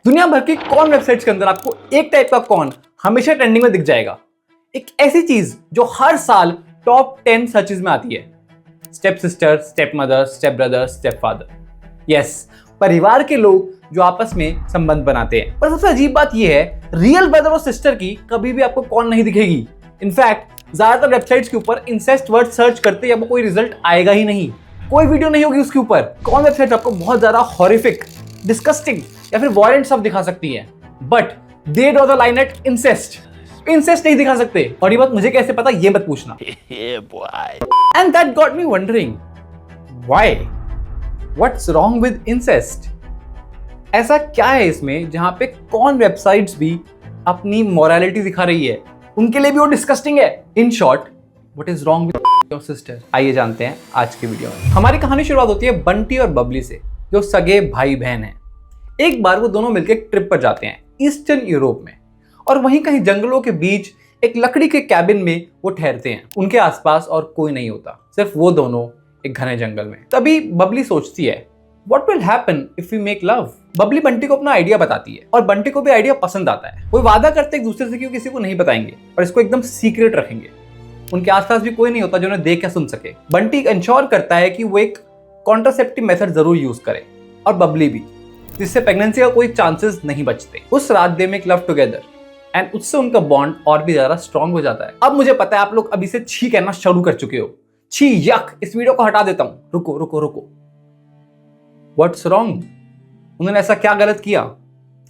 दुनिया भर की कॉर्न वेबसाइट्स के अंदर आपको एक टाइप का कॉर्न हमेशा ट्रेंडिंग में दिख जाएगा। एक ऐसी चीज जो हर साल टॉप 10 सर्चेज में आती है। Step sister, step mother, step brother, step father. Yes, परिवार के लोग जो आपस में संबंध बनाते हैं। पर सबसे अजीब बात यह है, रियल ब्रदर और सिस्टर की कभी भी आपको कॉर्न नहीं दिखेगी। इनफैक्ट ज्यादातर वेबसाइट्स के ऊपर इंसेस्ट वर्ड सर्च करते आपको कोई रिजल्ट आएगा ही नहीं, कोई वीडियो नहीं होगी उसके ऊपर। कॉर्न वेबसाइट आपको बहुत ज्यादा हॉरिफिक, डिस्गस्टिंग या फिर वॉयलेंट सब दिखा सकती है, but they draw the line at incest. Incest नहीं दिखा सकते। और ये बात मुझे कैसे पता, ये मत पूछना। And that got me wondering, why, what's wrong with incest? ऐसा क्या है इसमें जहां पे कॉर्न वेबसाइट्स भी अपनी मोरालिटी दिखा रही है, उनके लिए भी वो डिस्गस्टिंग है। In short, what is wrong with your sister? आइए जानते हैं आज की वीडियो में। हमारी कहानी शुरुआत होती है बंटी और बबली से, जो सगे भाई बहन हैं। एक बार वो दोनों मिलकर एक ट्रिप पर जाते हैं ईस्टर्न यूरोप में, और वहीं कहीं जंगलों के बीच एक लकड़ी के कैबिन में वो ठहरते हैं। उनके आसपास और कोई नहीं होता, सिर्फ वो दोनों एक घने जंगल में। तभी बबली सोचती है, What will happen if we make love? Babli Bunty को अपना आइडिया बताती है और बंटी को भी आइडिया पसंद आता है। वो वादा करते एक दूसरे से कि वो किसी को नहीं बताएंगे और इसको एकदम सीक्रेट रखेंगे। उनके आसपास भी कोई नहीं होता जो उन्हें देख के सुन सके। बंटी इंश्योर करता है कि वो एक कॉन्ट्रासेप्टिव मेथड जरूर यूज करे, और बबली भी, जिससे प्रेगनेंसी का कोई चांसेस नहीं बचते। उस रात they make love together and उससे उनका बॉन्ड और भी ज्यादा स्ट्रॉन्ग हो जाता है। अब मुझे पता है आप लोग अभी से छी कहना शुरू कर चुके हो। छी, यक, इस वीडियो को हटा देता हूं। रुको रुको रुको, व्हाट्स रॉन्ग? उन्होंने ऐसा क्या गलत किया?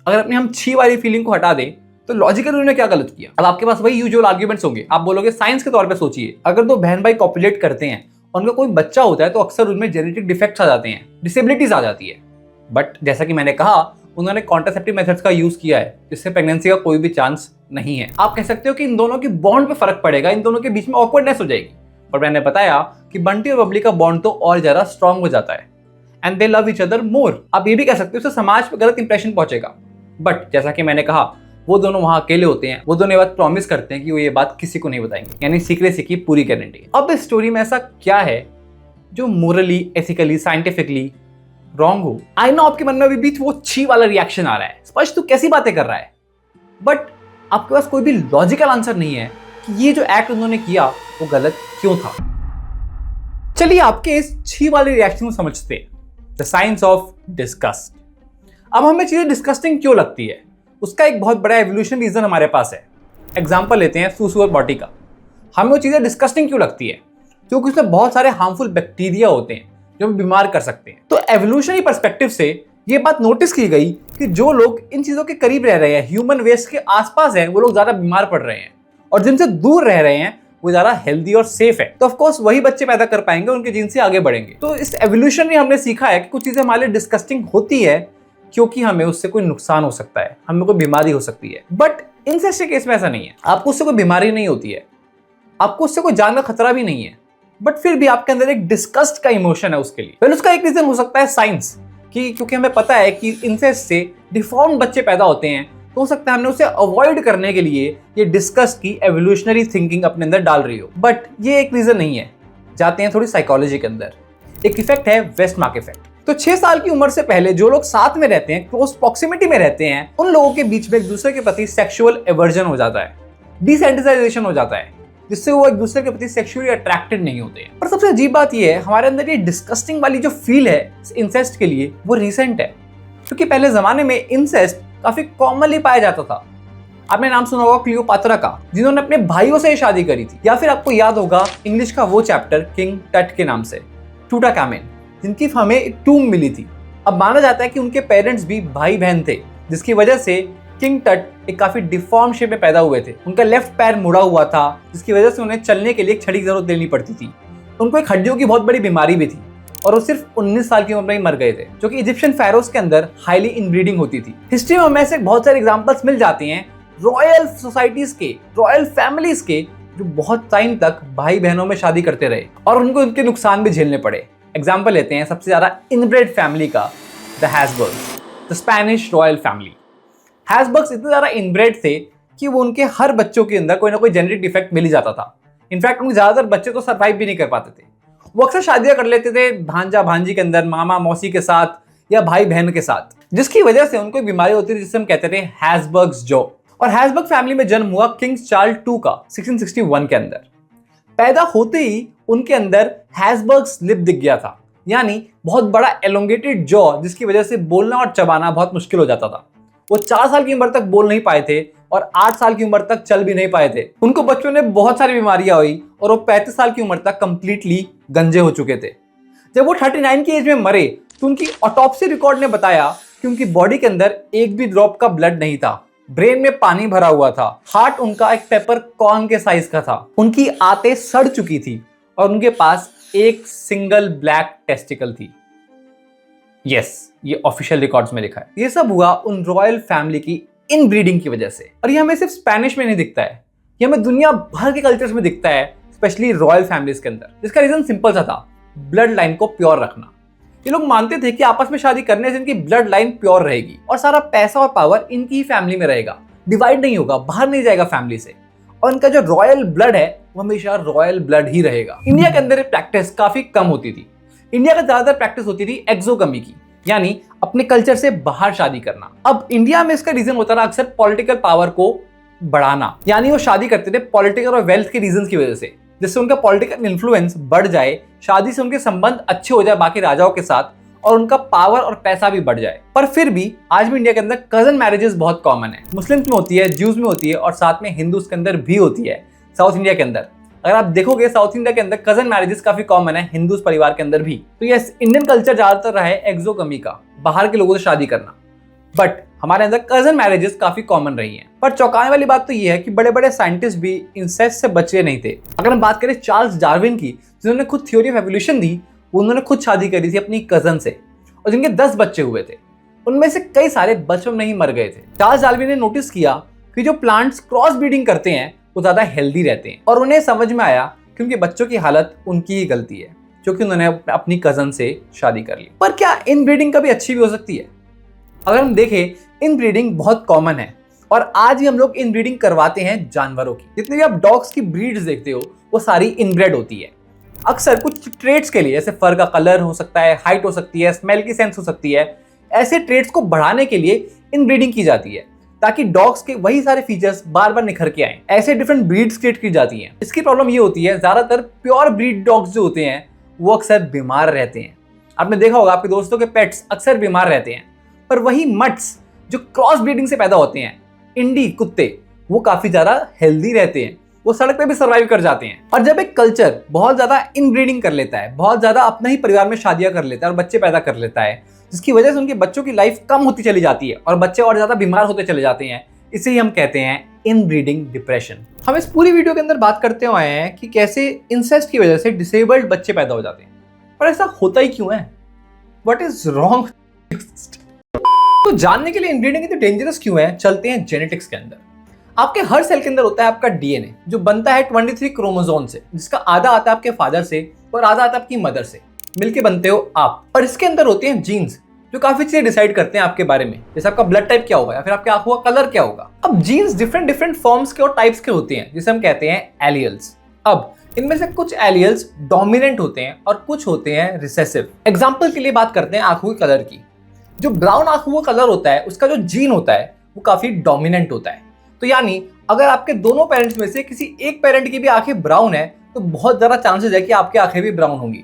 अगर अपने हम छी वाली फीलिंग को हटा दें तो लॉजिकली उन्होंने क्या गलत किया? अब आपके पास वही यूजुअल आर्ग्यूमेंट्स होंगे। आप बोलोगे साइंस के तौर पे सोचिए, अगर दो बहन भाई कॉपुलेट करते हैं और उनका कोई बच्चा होता है तो अक्सर उनमें जेनेटिक डिफेक्ट्स आ जाते हैं, डिसेबिलिटीज आ जाती है। बट जैसा कि मैंने कहा, उन्होंने कॉन्ट्रासेप्टिव मेथड्स का यूज किया है, जिससे प्रेगनेंसी का कोई भी चांस नहीं है। आप कह सकते हो कि इन दोनों की बॉन्ड पे फर्क पड़ेगा, इन दोनों के बीच में ऑकवर्डनेस हो जाएगी। पर मैंने बताया कि बंटी और बबली का बॉन्ड तो और ज्यादा स्ट्रॉन्ग हो जाता है, and they love each other more. आप ये भी कह सकते हो उससे समाज पे गलत इंप्रेशन पहुंचेगा। बट जैसा कि मैंने कहा, वो दोनों वहां अकेले होते हैं। वो दोनों ये बात प्रॉमिस करते हैं कि वो ये बात किसी को नहीं बताएंगे, यानी सीक्रेसी की पूरी गारंटी। अब इस स्टोरी में ऐसा क्या है जो मोरली, एथिकली, साइंटिफिकली रॉन्ग हो? आई नो आपके मन में अभी भी वो छी वाला रिएक्शन आ रहा है, स्पष्ट तू कैसी बातें कर रहा है। बट आपके पास कोई भी लॉजिकल आंसर नहीं है कि ये जो एक्ट उन्होंने किया वो गलत क्यों था। चलिए आपके इस छी वाले रिएक्शन को समझते हैं। The science of disgust. अब हमें चीजें डिस्गस्टिंग क्यों लगती है, उसका एक बहुत बड़ा एवोल्यूशन रीजन हमारे पास है। एग्जाम्पल लेते हैं सूसू और बॉटी का। हमें वो चीजें डिस्गस्टिंग क्यों लगती है? क्योंकि उसमें बहुत सारे हार्मफुल बैक्टीरिया होते हैं जो हमें बीमार कर सकते हैं। तो एवोल्यूशनरी पर्सपेक्टिव से ये बात नोटिस की गई कि जो लोग इन चीजों के करीब रह रहे हैं, ह्यूमन वेस्ट के आसपास हैं, वो लोग ज्यादा बीमार पड़ रहे हैं, और जिनसे दूर रह रहे हैं वो ज्यादा हेल्दी और सेफ है। तो ऑफ कोर्स वही बच्चे पैदा कर पाएंगे, उनके जीन से आगे बढ़ेंगे। तो इस एवोल्यूशन में हमने सीखा है कि कुछ चीजें हमारे लिए डिस्गस्टिंग होती है क्योंकि हमें उससे कोई नुकसान हो सकता है, हमें कोई बीमारी हो सकती है। बट इंसेस्ट के केस में ऐसा नहीं है। आपको उससे कोई बीमारी नहीं होती है, आपको उससे कोई जान का खतरा भी नहीं है, बट फिर भी आपके अंदर एक डिस्गस्ट का इमोशन है उसके लिए। उसका एक रीजन हो सकता है साइंस, कि क्योंकि हमें पता है कि इंसेस्ट से डिफॉर्म बच्चे पैदा होते हैं, तो हो सकता है हमने उसे अवॉइड करने के लिए ये डिस्कस की एवोल्यूशनरी थिंकिंग अपने अंदर डाल रही हो। बट ये एक रीजन नहीं है। जाते हैं थोड़ी साइकोलॉजी के अंदर। एक इफेक्ट है वेस्टमार्क इफेक्ट। तो 6 साल की उम्र से पहले जो लोग साथ में रहते हैं, क्लोज प्रॉक्सिमिटी में रहते हैं, उन लोगों के बीच में एक दूसरे के प्रति सेक्सुअल एवर्जन हो जाता है, डिसेंसिटाइजेशन हो जाता है, जिससे वो एक दूसरे के प्रति सेक्सुअली अट्रैक्टेड नहीं होते। पर सबसे अजीब बात ये है, हमारे अंदर ये डिस्गस्टिंग वाली जो फील है इंसेस्ट के लिए, वो रिसेंट है। क्योंकि पहले जमाने में इंसेस्ट काफी कॉमनली पाया जाता था। आपने नाम सुना होगा क्लियोपात्रा का, जिन्होंने अपने भाइयों से शादी करी थी। या फिर आपको याद होगा इंग्लिश का वो चैप्टर किंग टट के नाम से, टूटांखामेन, जिनकी हमें टूम मिली थी। अब माना जाता है कि उनके पेरेंट्स भी भाई बहन थे, जिसकी वजह से किंग टट एक काफी डिफॉर्म शेप में पैदा हुए थे। उनका लेफ्ट पैर मुड़ा हुआ था, जिसकी वजह से उन्हें चलने के लिए एक छड़ी की जरूरत लेनी पड़ती थी। उनको एक हड्डियों की बहुत बड़ी बीमारी भी थी, और वो सिर्फ 19 साल की उम्र में ही मर गए थे, जो कि इजिप्शियन फेरोस के अंदर हाईली इनब्रीडिंग होती थी। हिस्ट्री में हमें ऐसे बहुत सारे एग्जांपल्स मिल जाते हैं रॉयल सोसाइटीज के, रॉयल फैमिलीज के, जो बहुत टाइम तक भाई बहनों में शादी करते रहे और उनको उनके नुकसान भी झेलने पड़े। एग्जाम्पल लेते हैं सबसे ज्यादा इनब्रेड फैमिली का, the Habsburgs, the Spanish royal family. Habsburgs इतने ज्यादा इनब्रेड थे कि वो उनके हर बच्चों के अंदर कोई ना कोई जेनेटिक डिफेक्ट मिल ही जाता था। इनफैक्ट उनके ज्यादातर बच्चे तो सर्वाइव भी नहीं कर पाते थे। वो अक्सर शादियां कर लेते थे भांजा भांजी के अंदर, मामा मौसी के साथ या भाई बहन के साथ। जिसकी वजह से उनको एक बीमारी होती थी जिसे हम कहते थे हैसबर्ग्स जॉ। और हैसबर्ग फैमिली में जन्म हुआ किंग्स चार्ल्स II का 1661 के अंदर। पैदा होते ही उनके अंदर हैसबर्ग्स लिप दिख गया था, यानी बहुत बड़ा एलोंगेटेड जॉ, जिसकी वजह से बोलना और चबाना बहुत मुश्किल हो जाता था। वो 4 साल की उम्र तक बोल नहीं पाए थे और 8 साल की उम्र तक चल भी नहीं पाए थे। उनको बचपन में बहुत सारी बीमारियां हुई और वो 35 साल की उम्र तक कंप्लीटली गंजे हो चुके थे। जब वो 39 की एज में मरे तो उनकी ऑटोप्सी रिकॉर्ड ने बताया कि उनकी बॉडी के अंदर एक भी ड्रॉप का ब्लड नहीं था, ब्रेन में पानी भरा हुआ था, हार्ट उनका एक पेपर कॉर्न के साइज का था, उनकी आंतें सड़ चुकी थी और उनके पास एक सिंगल ब्लैक टेस्टिकल थी। यस, ये ऑफिशियल रिकॉर्ड्स में लिखा है। ये सब हुआ उन रॉयल फैमिली की इनब्रीडिंग की वजह से। और ये हमें सिर्फ स्पेनिश में नहीं दिखता है, ये हमें दुनिया भर के कल्चर्स में दिखता है, स्पेशली रॉयल फैमिलीज के अंदर। जिसका रीजन सिंपल सा था, ब्लड लाइन को प्योर रखना। ये लोग मानते थे कि आपस में शादी करने से इनकी ब्लड लाइन प्योर रहेगी और सारा पैसा और पावर इनकी ही फैमिली में रहेगा, डिवाइड नहीं होगा, बाहर नहीं जाएगा फैमिली से, और इनका जो रॉयल ब्लड है वो हमेशा रॉयल ब्लड ही रहेगा। इंडिया के अंदर प्रैक्टिस काफी कम होती थी। इंडिया का ज्यादातर प्रैक्टिस होती थी एक्सोगमी की, यानी अपने कल्चर से बाहर शादी करना। अब इंडिया में इसका रीजन होता था अक्सर पॉलिटिकल पावर को बढ़ाना, यानी वो शादी करते थे पॉलिटिकल और वेल्थ के रीजन की वजह से, जिससे उनका पॉलिटिकल इन्फ्लुएंस बढ़ जाए, शादी से उनके संबंध अच्छे हो जाए बाकी राजाओं के साथ और उनका पावर और पैसा भी बढ़ जाए। पर फिर भी आज भी इंडिया के अंदर कजन मैरिजेस बहुत कॉमन है। मुस्लिम्स में होती है, ज्यूज में होती है और साथ में हिंदूज के अंदर भी होती है। साउथ इंडिया के अंदर अगर आप देखोगे, साउथ इंडिया के अंदर कजन मैरिजेस काफी कॉमन है, हिंदूज परिवार के अंदर भी। तो ये इंडियन कल्चर ज्यादातर रहा है एक्सोगमी का, बाहर के लोगों से शादी करना, बट हमारे अंदर कजन मैरिजेस काफी कॉमन रही हैं। पर चौंकाने वाली बात तो ये है कि बड़े बड़े साइंटिस्ट भी इंसेस्ट से बचे नहीं थे। अगर हम बात करें चार्ल्स डार्विन की, जिन्होंने खुद थ्योरी ऑफ एवोल्यूशन दी, उन्होंने खुद शादी करी थी अपनी कजन से और जिनके 10 बच्चे हुए थे। उनमें से कई सारे बचपन में ही मर गए थे। चार्ल्स डार्विन ने नोटिस किया कि जो प्लांट्स क्रॉस ब्रीडिंग करते हैं वो ज्यादा हेल्दी रहते हैं, और उन्हें समझ में आया कि उनके बच्चों की हालत उनकी ही गलती है, क्योंकि उन्होंने अपनी कजन से शादी कर ली। पर क्या इन ब्रीडिंग कभी अच्छी भी हो सकती है? अगर हम देखें, इन ब्रीडिंग बहुत कॉमन है और आज भी हम लोग इन ब्रीडिंग करवाते हैं जानवरों की। जितने भी आप डॉग्स की ब्रीड्स देखते हो वो सारी इनब्रेड होती है। अक्सर कुछ ट्रेड्स के लिए, जैसे फर का कलर हो सकता है, हाइट हो सकती है, स्मेल की सेंस हो सकती है, ऐसे ट्रेड्स को बढ़ाने के लिए इन ब्रीडिंग की जाती है ताकि डॉग्स के वही सारे फीचर्स बार बार निखर के आए। ऐसे डिफरेंट ब्रीड्स क्रिएट की जाती हैं। इसकी प्रॉब्लम ये होती है, ज्यादातर प्योर ब्रीड डॉग्स जो होते हैं वो अक्सर बीमार रहते हैं। आपने देखा होगा आपके दोस्तों के पेट्स अक्सर बीमार रहते हैं। पर वही मट्स जो क्रॉस ब्रीडिंग से पैदा होते हैं, इंडी कुत्ते, वो काफी ज्यादा हेल्दी रहते हैं, वो सड़क पे भी सर्वाइव कर जाते हैं। और जब एक कल्चर बहुत ज्यादा इनब्रीडिंग कर लेता है, बहुत ज्यादा अपने ही परिवार में शादियां कर लेता है और बच्चे पैदा कर लेता है, जिसकी वजह से उनके बच्चों की लाइफ कम होती चली जाती है और बच्चे और ज्यादा बीमार होते चले जाते हैं, इसे ही हम कहते हैं इनब्रीडिंग डिप्रेशन। हम इस पूरी वीडियो के अंदर बात करते हुए हैं कि कैसे इंसेस्ट की वजह से डिसेबल्ड बच्चे पैदा हो जाते हैं। पर ऐसा होता ही क्यों है? What is wrong? तो जानने के लिए इनब्रीडिंग इतनी डेंजरस क्यों है, चलते हैं जेनेटिक्स के अंदर। आपके हर सेल के अंदर होता है आपका डीएनए, जो बनता है 23 क्रोमोसोम से, जिसका आधा आता है आपके फादर से और आधा आता है आपकी मदर से, मिलके बनते हो आप। और इसके अंदर होते हैं जीन्स, जो काफी चीजें डिसाइड करते हैं आपके बारे में, जैसे आपका ब्लड टाइप क्या होगा या फिर आपके आंखों का कलर क्या होगा। अब जीन्स डिफरेंट फॉर्म्स के और टाइप्स के होते हैं, जिसे हम कहते हैं एलियल्स। अब इनमें से कुछ एलियल्स डोमिनेंट होते हैं और कुछ होते हैं रिसेसिव। एग्जाम्पल के लिए बात करते हैं आंखों के कलर की। जो ब्राउन आंखों का कलर होता है, उसका जो जीन होता है वो काफी डोमिनेंट होता है। तो यानी अगर आपके दोनों पेरेंट्स में से किसी एक पेरेंट की भी आंखें ब्राउन है तो बहुत ज्यादा चांसेस है कि आपकी आंखें भी ब्राउन होंगी।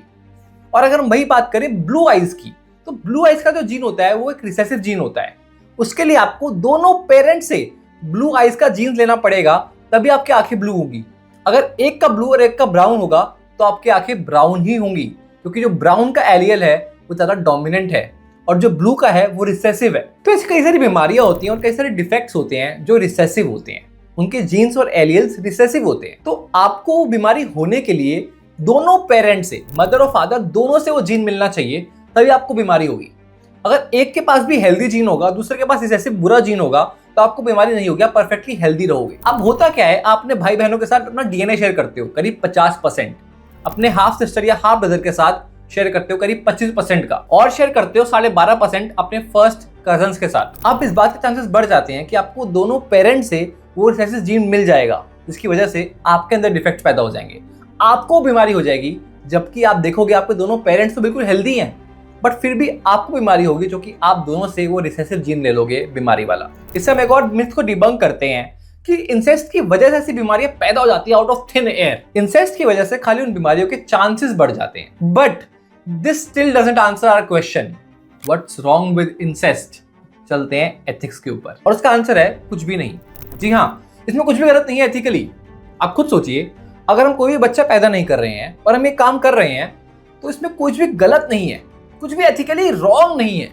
और अगर हम वही बात करें ब्लू आइज की, तो ब्लू आइज का जो जीन होता है वो एक रिसेसिव जीन होता है। उसके लिए आपको दोनों पेरेंट्स से ब्लू आइज का जीन लेना पड़ेगा, तभी आपकी आंखें ब्लू होंगी। अगर एक का ब्लू और एक का ब्राउन होगा तो आपकी आंखें ब्राउन ही होंगी, क्योंकि जो ब्राउन का एलियल है वो ज्यादा डोमिनेंट है और जो ब्लू का है वो रिसेसिव है। तो ऐसी कई सारी बीमारियां होती हैं और कई सारे डिफेक्ट्स होते हैं जो रिसेसिव होते हैं, उनके जीन्स और एलियल्स रिसेसिव होते हैं। तो आपको बीमारी होने के लिए दोनों पेरेंट्स से, मदर और फादर दोनों से वो जीन मिलना चाहिए, तभी आपको बीमारी होगी। अगर एक के पास भी हेल्दी जीन होगा, दूसरे के पास रिसेसिव बुरा जीन होगा, तो आपको बीमारी नहीं होगी, आप परफेक्टली हेल्दी रहोगे। अब होता क्या है, आप अपने भाई बहनों के साथ अपना डीएनए शेयर करते हो करीब 50%, अपने हाफ सिस्टर या हाफ ब्रदर के साथ शेयर करते हो करीब 25% का, और शेयर करते हो 12.5% अपने फर्स्ट कजन्स के साथ। अब इस बात के चांसेस बढ़ जाते हैं कि आपको दोनों पेरेंट्स से वो रिसेसिव जीन मिल जाएगा, जिसकी वजह से आपके अंदर डिफेक्ट पैदा हो जाएंगे, आपको बीमारी हो जाएगी। जबकि आप देखोगे आपके दोनों पेरेंट्स तो बिल्कुल हेल्दी हैं, बट फिर भी आपको बीमारी होगी, जो कि आप दोनों से वो रिसेसिव जीन ले लोगे बीमारी वाला। इससे हम एक और मिथ को डिबंक करते हैं कि इंसेस्ट की वजह से ऐसी बीमारियां पैदा हो जाती है out of thin air. Incest की वजह से खाली उन बीमारियों के चांसेस बढ़ जाते हैं। But this still doesn't answer our question, what's wrong with incest. चलते हैं एथिक्स के ऊपर, और उसका आंसर है कुछ भी नहीं। जी हाँ, इसमें कुछ भी गलत नहीं है एथिकली। आप खुद सोचिए, अगर हम कोई भी बच्चा पैदा नहीं कर रहे हैं और हम ये काम कर रहे हैं, तो इसमें कुछ भी गलत नहीं है, कुछ भी एथिकली रॉन्ग नहीं है।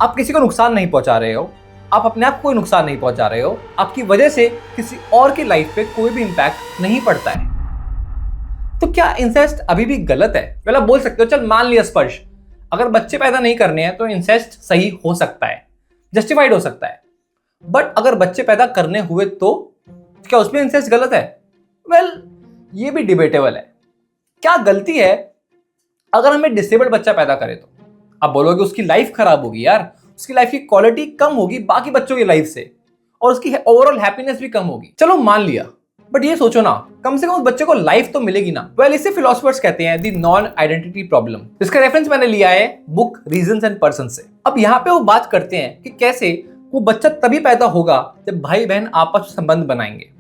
आप किसी को नुकसान नहीं पहुंचा रहे हो, आप अपने आप को कोई नुकसान नहीं पहुंचा रहे हो, आपकी वजह से किसी और की लाइफ पे कोई भी इंपैक्ट नहीं पड़ता है। तो क्या इंसेस्ट अभी भी गलत है? वेल, आप बोल सकते हो चल मान लिया स्पर्श, अगर बच्चे पैदा नहीं करने हैं तो इंसेस्ट सही हो सकता है, जस्टिफाइड हो सकता है। बट अगर बच्चे पैदा करने हुए तो क्या उसमें इंसेस्ट गलत है? वेल, ये भी डिबेटेबल है। क्या गलती है अगर हमें डिसेबल्ड बच्चा पैदा करे तो? आप बोलोगे उसकी लाइफ खराब होगी यार, उसकी लाइफ की क्वालिटी कम होगी बाकी बच्चों की लाइफ से, और उसकी ओवरऑल हैप्पीनेस भी कम होगी। चलो मान लिया, बट ये सोचो ना, कम से कम उस बच्चे को लाइफ तो मिलेगी ना। वेल, इसे फिलोसोफर्स कहते हैं द नॉन आइडेंटिटी प्रॉब्लम। इसका रेफरेंस मैंने लिया है बुक रीजंस एंड पर्संस से। अब यहाँ पे वो बात करते हैं कि कैसे वो बच्चा तभी पैदा होगा जब भाई बहन आपस में संबंध बनाएंगे।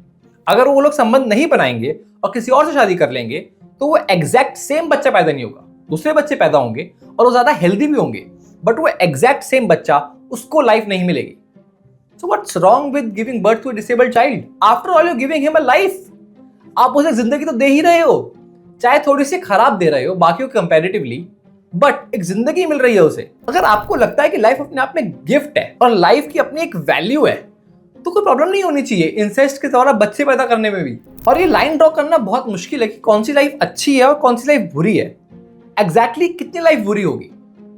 अगर वो लोग संबंध नहीं बनाएंगे और किसी और से शादी कर लेंगे तो वो एग्जैक्ट सेम बच्चा पैदा नहीं होगा, दूसरे बच्चे पैदा होंगे और वो ज्यादा हेल्दी भी होंगे, बट वो एग्जैक्ट सेम बच्चा उसको लाइफ नहीं मिलेगी। So what's wrong with giving birth to a disabled child? After all, you're giving him a life. आप उसे जिंदगी तो दे ही रहे हो, चाहे थोड़ी सी खराब दे रहे हो बाकियों कंपैरेटिवली, बट एक जिंदगी मिल रही है उसे। अगर आपको लगता है कि लाइफ अपने आप में गिफ्ट है और लाइफ की अपनी एक वैल्यू है, तो कोई प्रॉब्लम नहीं होनी चाहिए इंसेस्ट के द्वारा बच्चे पैदा करने में भी। और ये लाइन ड्रॉ करना बहुत मुश्किल है कि कौन सी लाइफ अच्छी है और कौन सी लाइफ बुरी है। एग्जैक्टली कितनी लाइफ बुरी होगी?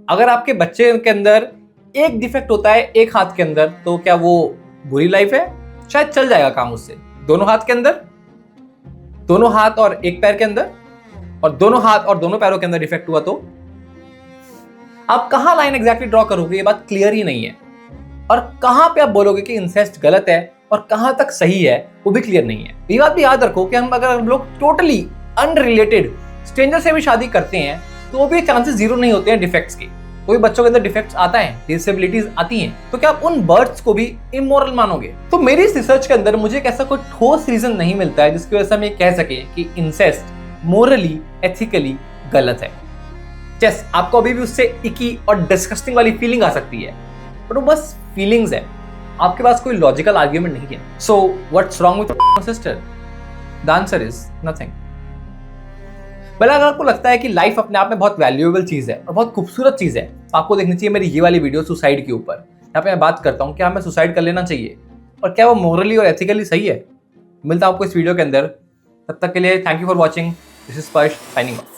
अगर आपके बच्चे के अंदर एक डिफेक्ट होता है एक हाथ के अंदर, तो क्या वो बुरी लाइफ है? शायद चल जाएगा काम उससे। दोनों हाथ के अंदर, दोनों हाथ और एक पैर के अंदर, और दोनों हाथ और दोनों पैरों के अंदर डिफेक्ट हुआ तो आप कहां लाइन एग्जैक्टली ड्रॉ करोगे? ये बात क्लियर ही नहीं है। और कहां पे आप बोलोगे कि इंसेस्ट गलत है और कहां तक सही है, वो भी क्लियर नहीं है। ये बात भी याद रखो कि अगर हम लोग टोटली अनरिलेटेड स्ट्रेंजर से भी शादी करते हैं तो भी चांसेस जीरो नहीं होते हैं डिफेक्ट्स के। कोई बच्चों के अंदर डिफेक्ट्स आता है, डिसेबिलिटीज आती हैं, तो क्या आप उन बर्थ्स को भी इमोरल मानोगे? तो मेरी इस रिसर्च के अंदर मुझे एक ऐसा कोई ठोस रीजन नहीं मिलता है जिसकी वजह से हम ये कह सके कि इंसेस्ट मोरली एथिकली गलत है। यस, आपको अभी भी उससे इकी और डिस्गस्टिंग वाली फीलिंग आ सकती है, बट वो बस फीलिंग्स है, आपके पास कोई लॉजिकल आर्ग्यूमेंट नहीं है। So what's wrong with sister? The answer is nothing. भले अगर आपको लगता है कि लाइफ अपने आप में बहुत वैल्यूएबल चीज है और बहुत खूबसूरत चीज है, तो आपको देखनी चाहिए मेरी ये वाली वीडियो सुसाइड के ऊपर। यहाँ पे मैं बात करता हूँ क्या हमें सुसाइड कर लेना चाहिए और क्या वो मोरली और एथिकली सही है। मिलता हूं आपको इस वीडियो के अंदर, तब तक के लिए thank you for watching. This is स्पर्श साइनिंग ऑफ।